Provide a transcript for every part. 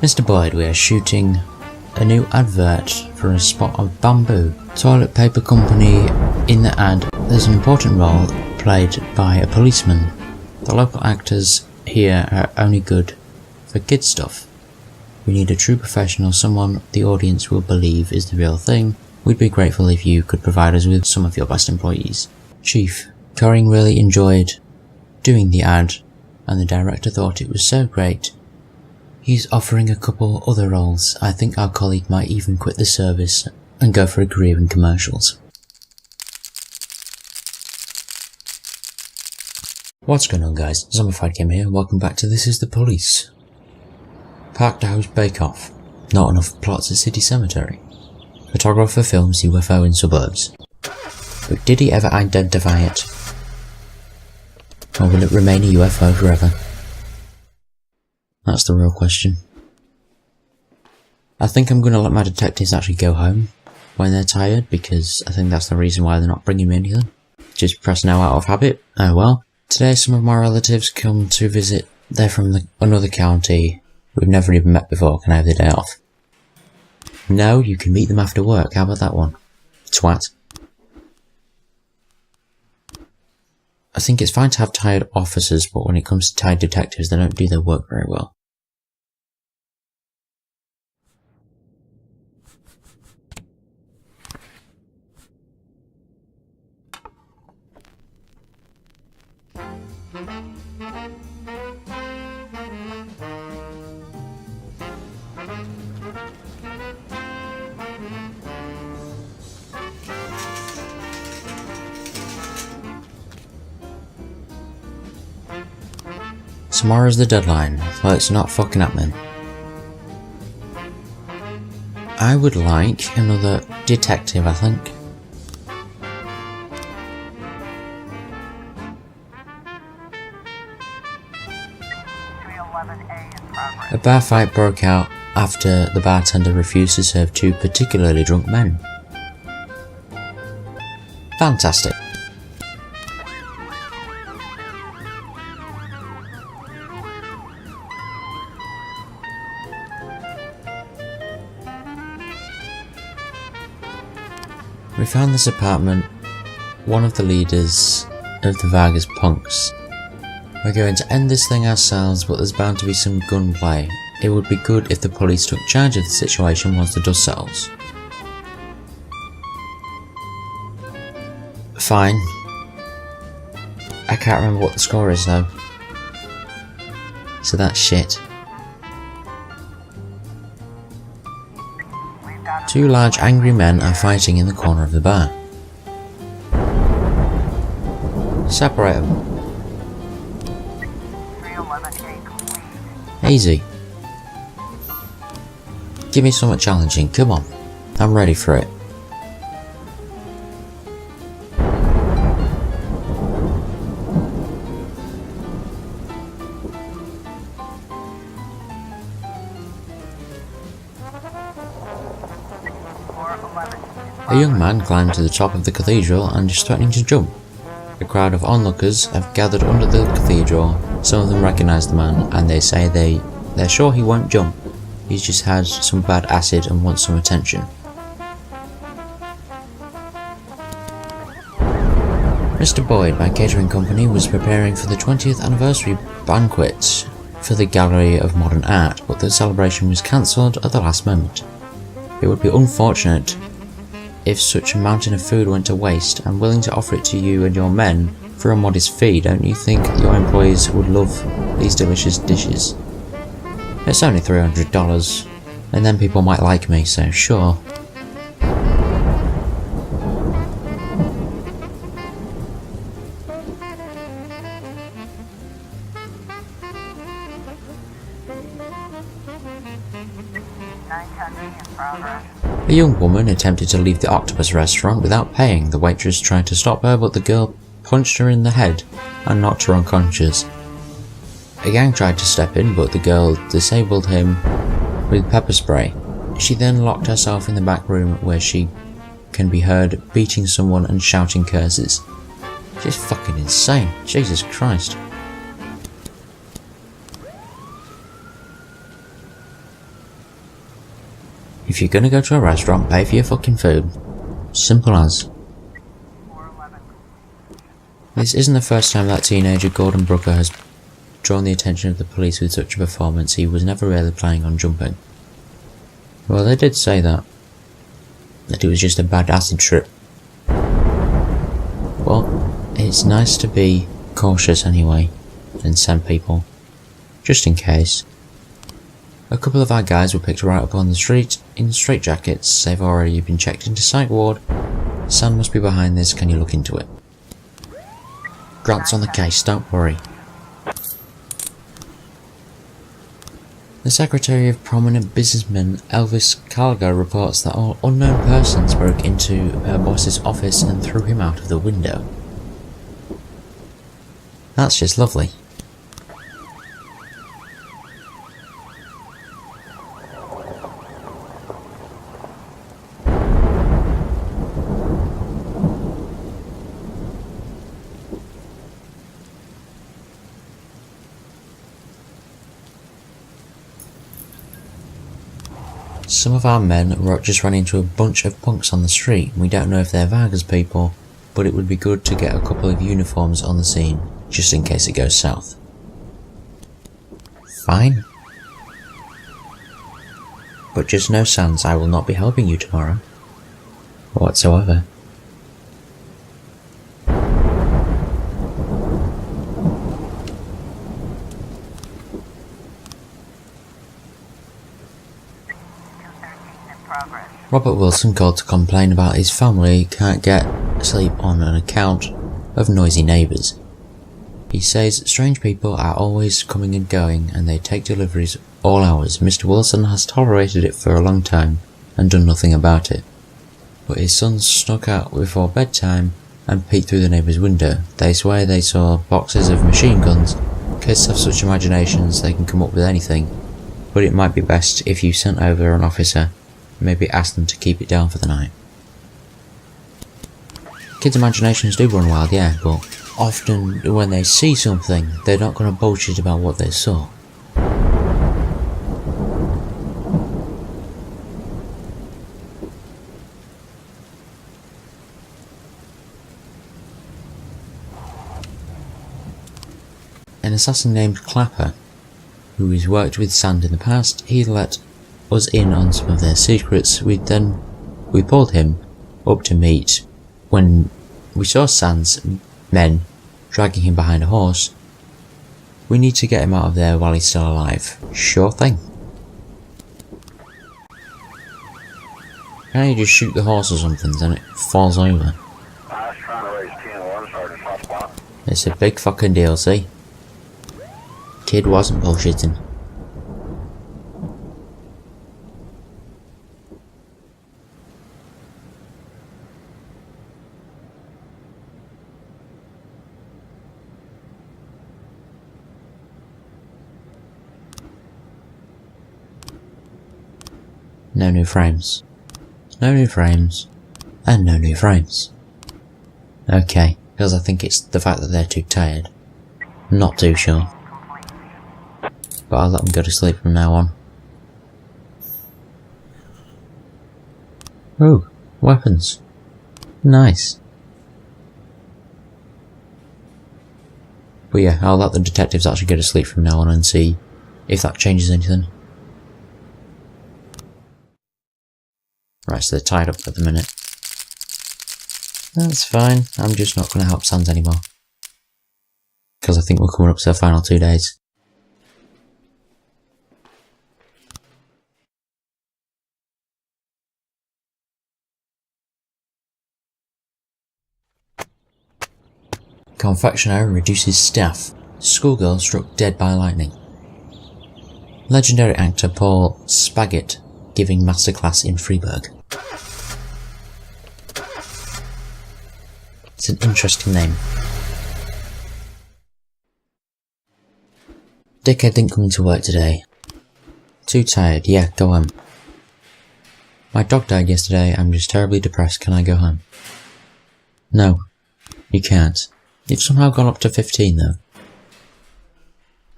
Mr. Boyd, we are shooting a new advert for a spot of bamboo toilet paper company. In the ad, there's an important role played by a policeman. The local actors here are only good for kid stuff. We need a true professional, someone the audience will believe is the real thing. We'd be grateful if you could provide us with some of your best employees. Chief, Coring really enjoyed doing the ad, and the director thought it was so great. He's offering a couple other roles. I think our colleague might even quit the service and go for a career in commercials. What's going on, guys? ZombifiedGamer here. Welcome back to This Is the Police. Parked House Bake Off. Not enough plots at City Cemetery. Photographer films UFO in suburbs. But did he ever identify it? Or will it remain a UFO forever? That's the real question. I think I'm going to let my detectives actually go home when they're tired, because I think that's the reason why they're not bringing me anything. Just press now out of habit. Oh well. Today some of my relatives come to visit. They're from another county. We've never even met before. Can I have the day off? No, you can meet them after work. How about that one? Twat. I think it's fine to have tired officers, but when it comes to tired detectives, they don't do their work very well. Tomorrow's the deadline, so it's not fucking happening. I would like another detective, I think. A bar fight broke out after the bartender refused to serve two particularly drunk men. Fantastic. We found this apartment, one of the leaders of the Vargas punks. We're going to end this thing ourselves, but there's bound to be some gunplay. It would be good if the police took charge of the situation once the dust settles. Fine. I can't remember what the score is though. So that's shit. Two large angry men are fighting in the corner of the bar. Separate them. Easy. Give me something challenging, come on. I'm ready for it. A young man climbed to the top of the cathedral and is threatening to jump. A crowd of onlookers have gathered under the cathedral. Some of them recognise the man and they say they're sure he won't jump. He's just had some bad acid and wants some attention. Mr. Boyd, my catering company, was preparing for the 20th anniversary banquet for the Gallery of Modern Art, but the celebration was cancelled at the last moment. It would be unfortunate if such a mountain of food went to waste. I'm willing to offer it to you and your men for a modest fee. Don't you think your employees would love these delicious dishes? It's only $300, and then people might like me, so sure. A young woman attempted to leave the octopus restaurant without paying. The waitress tried to stop her, but the girl punched her in the head and knocked her unconscious. A gang tried to step in, but the girl disabled him with pepper spray. She then locked herself in the back room where she can be heard beating someone and shouting curses. She's fucking insane. Jesus Christ. If you're gonna go to a restaurant, pay for your fucking food. Simple as. This isn't the first time that teenager Gordon Brooker has drawn the attention of the police with such a performance. He was never really planning on jumping. Well, they did say that it was just a bad acid trip. Well, it's nice to be cautious anyway, and send people, just in case. A couple of our guys were picked right up on the street in straitjackets. They've already been checked into psych ward. Sam must be behind this, can you look into it? Grant's on the case, don't worry. The secretary of prominent businessman Elvis Calgar reports that all unknown persons broke into her boss's office and threw him out of the window. That's just lovely. Some of our men just ran into a bunch of punks on the street. We don't know if they're Vargas people, but it would be good to get a couple of uniforms on the scene, just in case it goes south. Fine. But just know, Sans, I will not be helping you tomorrow. Whatsoever. Robert Wilson called to complain about his family can't get sleep on an account of noisy neighbours. He says strange people are always coming and going and they take deliveries all hours. Mr. Wilson has tolerated it for a long time and done nothing about it. But his sons snuck out before bedtime and peeked through the neighbour's window. They swear they saw boxes of machine guns. Kids have such imaginations they can come up with anything, but it might be best if you sent over an officer. Maybe ask them to keep it down for the night. Kids' imaginations do run wild, yeah, but often when they see something, they're not going to bullshit about what they saw. An assassin named Clapper, who has worked with Sand in the past, he let us in on some of their secrets. We pulled him up to meet when we saw Sand's men dragging him behind a horse. We need to get him out of there while he's still alive. Sure thing. Can't you just shoot the horse or something, then it falls over? It's a big fucking deal, see? Kid wasn't bullshitting. No new frames. No new frames. And no new frames. Okay, because I think it's the fact that they're too tired. Not too sure. But I'll let them go to sleep from now on. Oh, weapons. Nice. But yeah, I'll let the detectives actually go to sleep from now on and see if that changes anything. Right, so they're tied up at the minute. That's fine, I'm just not going to help Sans anymore. Because I think we're coming up to the final 2 days. Confectioner reduces staff. Schoolgirl struck dead by lightning. Legendary actor Paul Spaggett giving masterclass in Freeburg. It's an interesting name. Dickhead didn't come to work today. Too tired, yeah, go home. My dog died yesterday, I'm just terribly depressed, can I go home? No, you can't. You've somehow gone up to 15 though.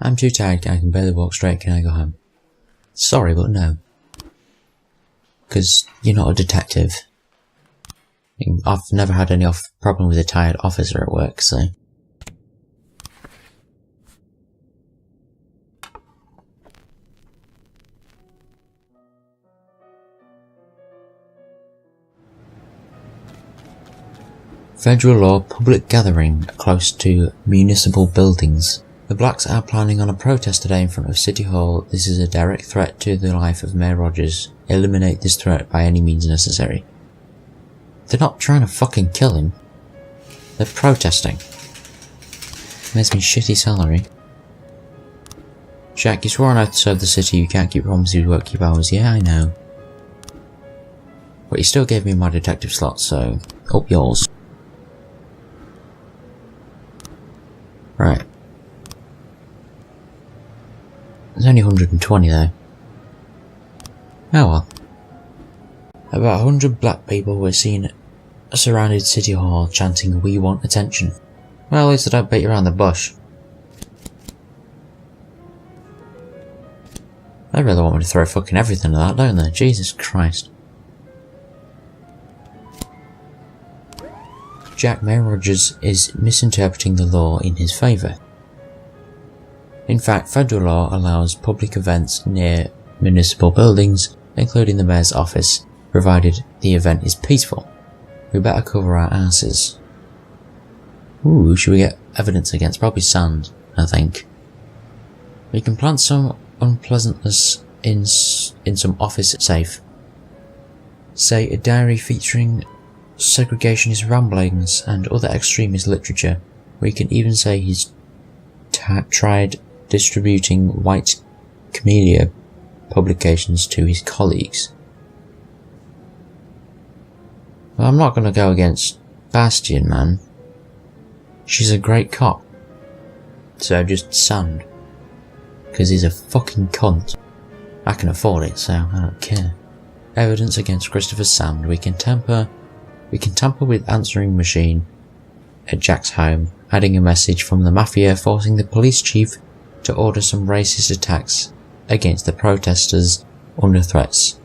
I'm too tired, I can barely walk straight, can I go home? Sorry, but no. Because you're not a detective. I've never had any problem with a tired officer at work, so... Federal law public gathering close to municipal buildings. The Blacks are planning on a protest today in front of City Hall. This is a direct threat to the life of Mayor Rogers. Eliminate this threat by any means necessary. They're not trying to fucking kill him. They're protesting. Makes me shitty salary. Jack, you swore on oath to serve the city. You can't keep promises you won't keep hours. Yeah, I know. But you still gave me my detective slot, so up yours. Right. There's only 120 though. Oh well. About 100 black people were seen surrounded City Hall chanting, "We want attention." Well, at least I don't beat you around the bush. They really want me to throw fucking everything at that, don't they? Jesus Christ. Jack, Mayor Rogers is misinterpreting the law in his favour. In fact, federal law allows public events near municipal buildings, including the mayor's office, provided the event is peaceful. We better cover our asses. Ooh, should we get evidence against? Probably sand, I think. We can plant some unpleasantness in some office safe. Say a diary featuring segregationist ramblings and other extremist literature. We can even say he's tried distributing white camellia publications to his colleagues. Well, I'm not going to go against Bastion, man. She's a great cop. So just sand. Because he's a fucking cunt. I can afford it, so I don't care. Evidence against Christopher Sand. We can tamper with answering machine at Jack's home, adding a message from the mafia forcing the police chief to order some racist attacks against the protesters under threats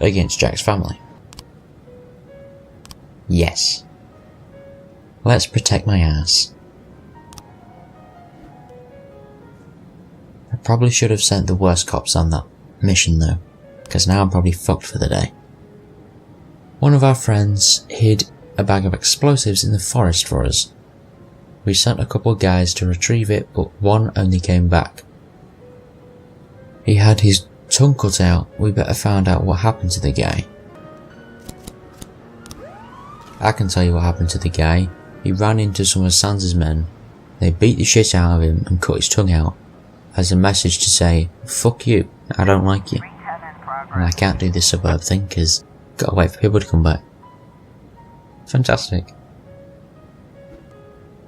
against Jack's family. Yes. Let's protect my ass. I probably should have sent the worst cops on that mission though, because now I'm probably fucked for the day. One of our friends hid a bag of explosives in the forest for us. We sent a couple of guys to retrieve it, but one only came back. He had his tongue cut out. We better find out what happened to the guy. I can tell you what happened to the guy. He ran into some of Sans' men. They beat the shit out of him and cut his tongue out as a message to say, "Fuck you, I don't like you." And I can't do this suburb thing because gotta wait for people to come back. Fantastic.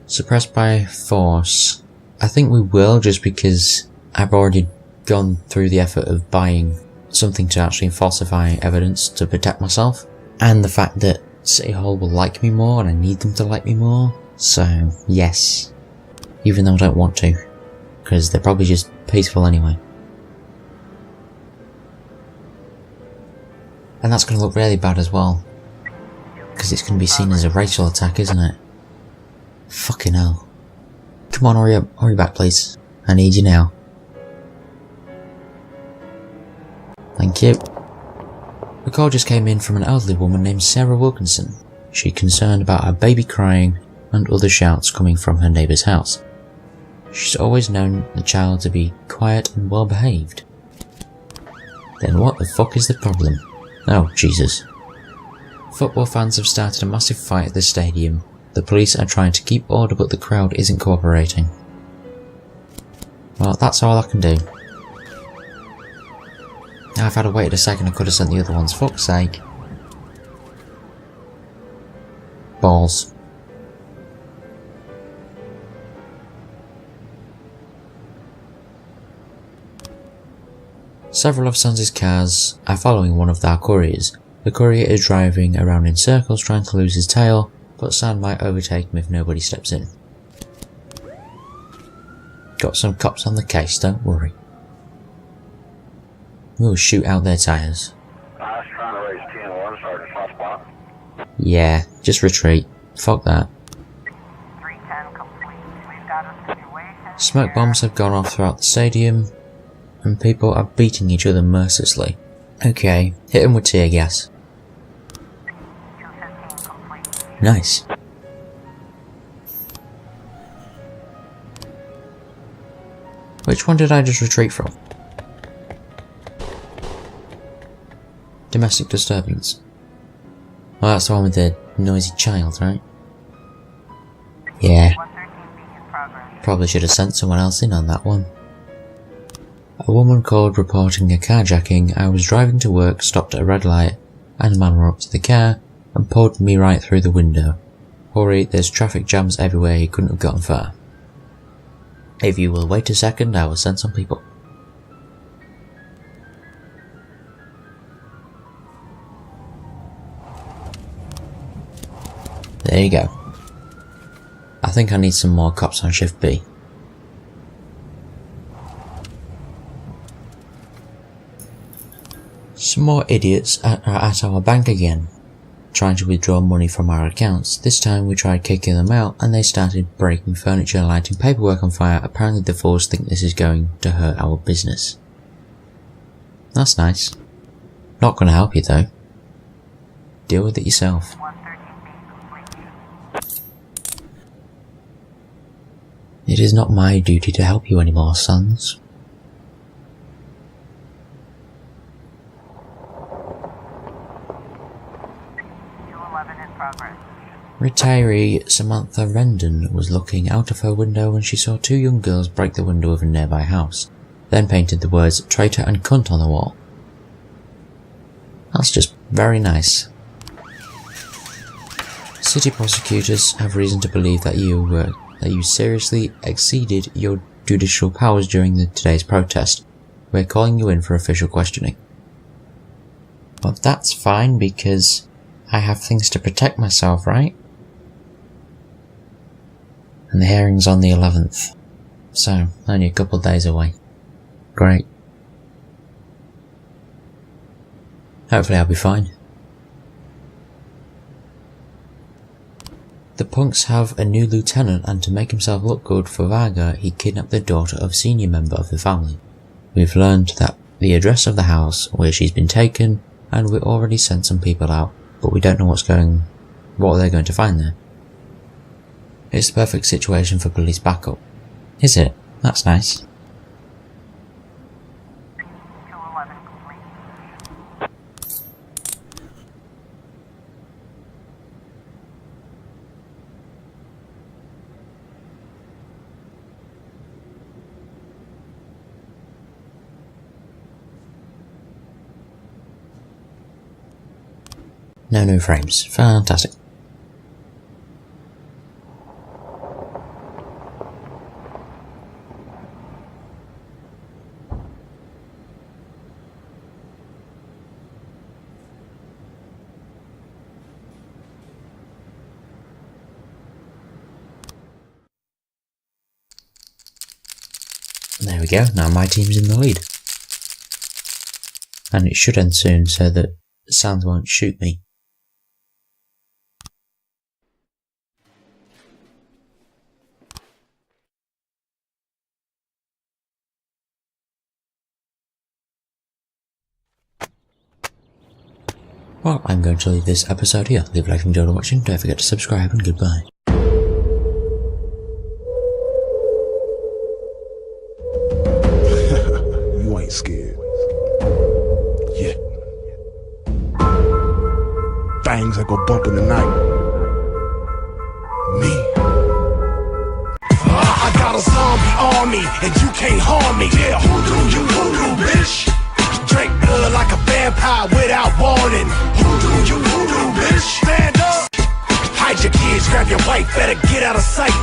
Suppressed by force. I think we will, just because I've already gone through the effort of buying something to actually falsify evidence to protect myself, and the fact that City Hall will like me more and I need them to like me more. So yes, even though I don't want to, because they're probably just peaceful anyway. And that's going to look really bad as well, because it's going to be seen as a racial attack, isn't it? Fucking hell. Come on, hurry up, hurry back please. I need you now. Thank you. A call just came in from an elderly woman named Sarah Wilkinson. She's concerned about her baby crying and other shouts coming from her neighbour's house. She's always known the child to be quiet and well behaved. Then what the fuck is the problem? Oh, Jesus. Football fans have started a massive fight at the stadium. The police are trying to keep order, but the crowd isn't cooperating. Well, that's all I can do. Now, if I'd have waited a second, I could have sent the other ones. Fuck's sake. Balls. Several of Sans' cars are following one of their couriers. The courier is driving around in circles trying to lose his tail, but San might overtake him if nobody steps in. Got some cops on the case, don't worry. We'll shoot out their tyres. Yeah, just retreat. Fuck that. Smoke bombs have gone off throughout the stadium, and people are beating each other mercilessly. Okay, hit them with tear gas. Nice. Which one did I just retreat from? Domestic disturbance. Well, that's the one with the noisy child, right? Yeah. Probably should have sent someone else in on that one. A woman called reporting a carjacking. I was driving to work, stopped at a red light, and a man ran up to the car and pulled me right through the window. Hurry, there's traffic jams everywhere, he couldn't have gotten far. If you will wait a second, I will send some people. There you go. I think I need some more cops on shift B. Some more idiots are at our bank again, trying to withdraw money from our accounts. This time we tried kicking them out and they started breaking furniture and lighting paperwork on fire. Apparently the fools think this is going to hurt our business. That's nice. Not gonna help you though. Deal with it yourself. It is not my duty to help you anymore, sons. Retiree Samantha Rendon was looking out of her window when she saw two young girls break the window of a nearby house, then painted the words traitor and cunt on the wall. That's just very nice. City prosecutors have reason to believe that you seriously exceeded your judicial powers during today's protest. We're calling you in for official questioning. Well, that's fine because I have things to protect myself, right? And the hearing's on the 11th, so only a couple of days away. Great. Hopefully I'll be fine. The punks have a new lieutenant, and to make himself look good for Varga, he kidnapped the daughter of a senior member of the family. We've learned that the address of the house where she's been taken, and we already sent some people out, but we don't know what they're going to find there. It's the perfect situation for police backup. Is it? That's nice. No new frames. Fantastic. There we go, now my team's in the lead. And it should end soon so that Sans won't shoot me. Well, I'm going to leave this episode here. Leave a like if you enjoyed watching, don't forget to subscribe, and goodbye. You ain't scared. Yeah. Things that go bump in the night. Me. I got a zombie army, and you can't harm me. Yeah, who do, bitch? Drink blood like a vampire without warning. Who do, bitch? Stand up. Hide your kids, grab your wife, better get out of sight.